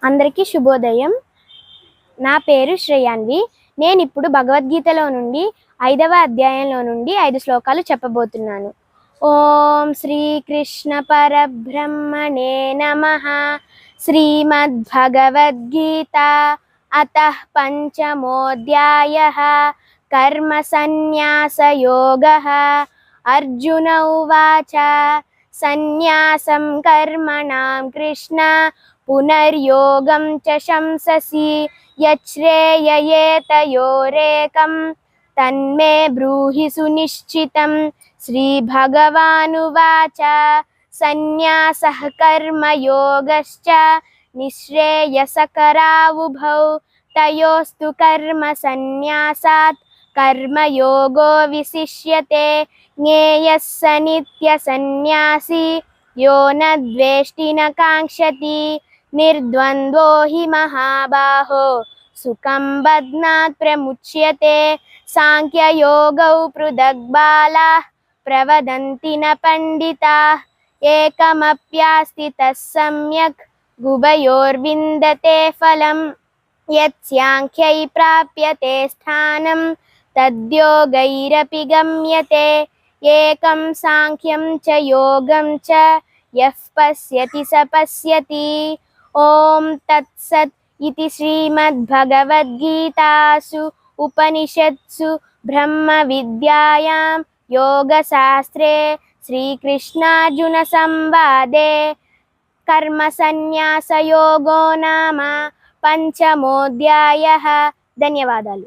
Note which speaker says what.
Speaker 1: అందరికీ శుభోదయం. నా పేరు శ్రేయాన్వి. నేను ఇప్పుడు భగవద్గీతలో నుండి 5వ అధ్యాయంలో నుండి 5 శ్లోకాలు చెప్పబోతున్నాను. ఓం శ్రీకృష్ణ పరబ్రహ్మణే నమః. శ్రీమద్భగవద్గీత అతః పంచమోऽధ్యాయః. కర్మ సన్యాస యోగః. అర్జున ఉవాచ సన్యాసం కర్మణాం కృష్ణ పునర్యోగం చ శంససి యచ్ఛ్రేయయేతయోరేకం తన్మే బ్రూహి సునిశ్చితం. శ్రీభగవానువాచ సన్యాసః కర్మయోగశ్చ నిశ్రేయసకరావుభౌ తయోస్తు కర్మ సన్యాసాత్ కర్మయోగో విశిష్యతే. జ్ఞేయః స నిత్య సన్యాసి యో న ద్వేష్టి న కాంక్షతి. నిర్ద్వంద్వో హి మహాబాహో సుఖం బధ్నాత్ ప్రముచ్యతే. సాంఖ్యయోగౌ పృథక్ బాలాః ప్రవదంతి న పండితాః. ఏకమప్యాస్తి తస్సమ్యక్ ఉభయోర్విందతే ఫలం. యత్సాంఖ్యై ప్రాప్యతే స్థానం తద్యోగైరపి గమ్యతే. ఏకం సాంఖ్యం చ యోగం చ యః పశ్యతి స పశ్యతి. ఓం తత్సత్ ఇతి శ్రీమద్భగవద్గీతాసు ఉపనిషత్సు బ్రహ్మ విద్యాయాం యోగశాస్త్రే శ్రీకృష్ణార్జున సంవాదే కర్మ సన్యాస యోగో నామ పంచమోऽధ్యాయః. ధన్యవాదాలు.